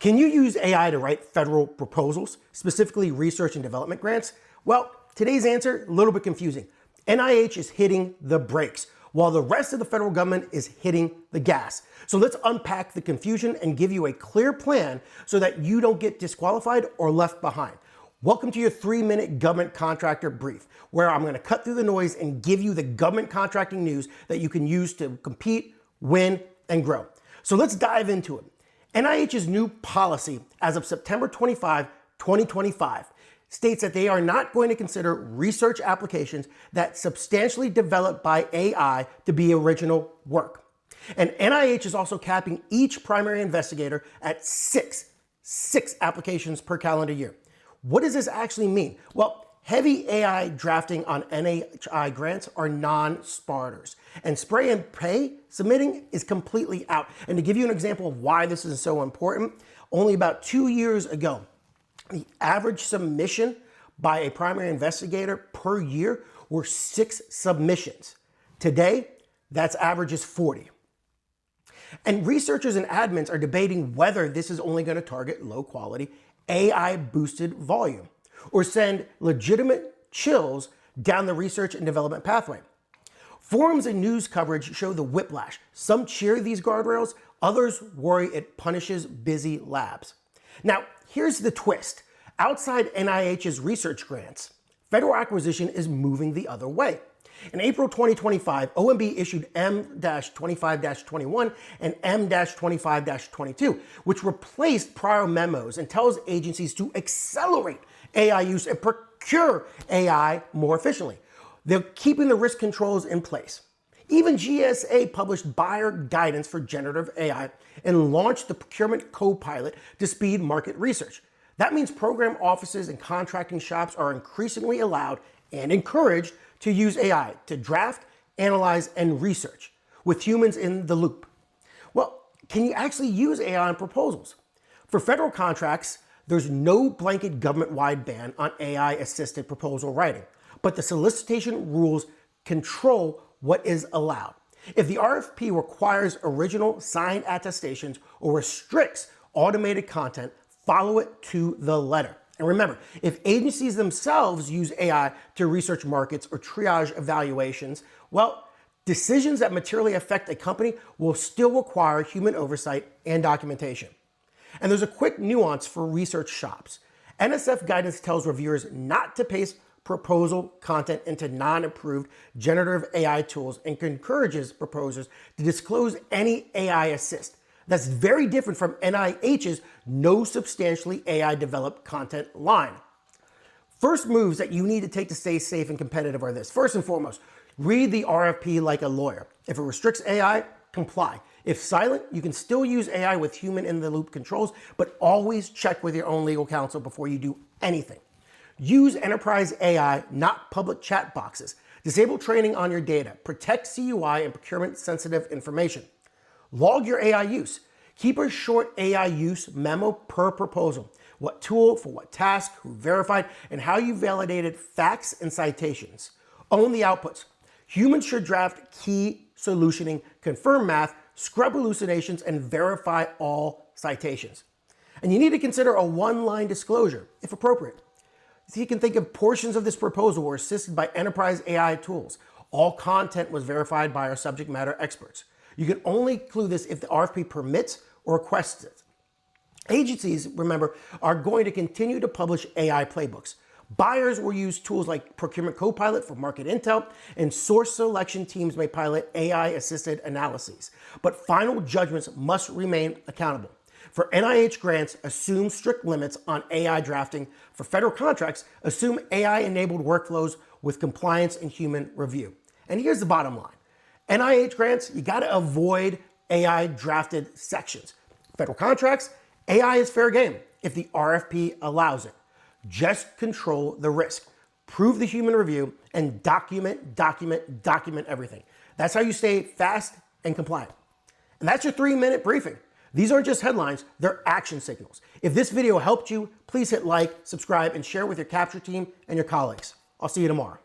Can you use AI to write federal proposals, specifically research and development grants? Well, today's answer, a little bit confusing. NIH is hitting the brakes, while the rest of the federal government is hitting the gas. So let's unpack the confusion and give you a clear plan so that you don't get disqualified or left behind. Welcome to your 3-minute government contractor brief, where I'm going to cut through the noise and give you the government contracting news that you can use to compete, win, and grow. So let's dive into it. NIH's new policy as of September 25, 2025 states that they are not going to consider research applications that substantially developed by AI to be original work. And NIH is also capping each primary investigator at six applications per calendar year. What does this actually mean? Well, heavy AI drafting on NIH grants are non-starters, and spray and pray submitting is completely out. And to give you an example of why this is so important, only about 2 years ago, the average submission by a primary investigator per year were 6 submissions. Today, that's average is 40. And researchers and admins are debating whether this is only going to target low quality AI-boosted volume or send legitimate chills down the research and development pathway. Forums and news coverage show the whiplash. Some cheer these guardrails, others worry it punishes busy labs. Now, here's the twist. Outside NIH's research grants, federal acquisition is moving the other way. In April 2025, OMB issued M-25-21 and M-25-22, which replaced prior memos and tells agencies to accelerate AI use and procure AI more efficiently. They're keeping the risk controls in place. Even GSA published buyer guidance for generative AI and launched the Procurement Co Pilot to speed market research. That means program offices and contracting shops are increasingly allowed and encouraged to use AI to draft, analyze, and research with humans in the loop. Well, can you actually use AI in proposals? For federal contracts, there's no blanket government-wide ban on AI-assisted proposal writing, but the solicitation rules control what is allowed. If the RFP requires original signed attestations or restricts automated content, follow it to the letter. And remember, if agencies themselves use AI to research markets or triage evaluations, well, decisions that materially affect a company will still require human oversight and documentation. And there's a quick nuance for research shops. NSF guidance tells reviewers not to paste proposal content into non-approved generative AI tools and encourages proposers to disclose any AI assist. That's very different from NIH's no substantially AI developed content line. First moves that you need to take to stay safe and competitive are this. First and foremost, read the RFP like a lawyer. If it restricts AI, comply. If silent, you can still use AI with human in the loop controls, but always check with your own legal counsel before you do anything. Use enterprise AI, not public chat boxes. Disable training on your data. Protect CUI and procurement sensitive information. Log your AI use. Keep a short AI use memo per proposal. What tool, for what task, who verified, and how you validated facts and citations. Own the outputs. Humans should draft key solutioning, confirm math, scrub hallucinations, and verify all citations. And you need to consider a one-line disclosure, if appropriate. So you can think of portions of this proposal were assisted by enterprise AI tools. All content was verified by our subject matter experts. You can only include this if the RFP permits or requests it. Agencies, remember, are going to continue to publish AI playbooks. Buyers will use tools like Procurement Co Pilot for market intel, and source selection teams may pilot AI-assisted analyses. But final judgments must remain accountable. For NIH grants, assume strict limits on AI drafting. For federal contracts, assume AI-enabled workflows with compliance and human review. And here's the bottom line. NIH grants, you gotta avoid AI drafted sections. Federal contracts, AI is fair game if the RFP allows it. Just control the risk. Prove the human review and document everything. That's how you stay fast and compliant. And that's your 3-minute briefing. These aren't just headlines, they're action signals. If this video helped you, please hit like, subscribe, and share with your capture team and your colleagues. I'll see you tomorrow.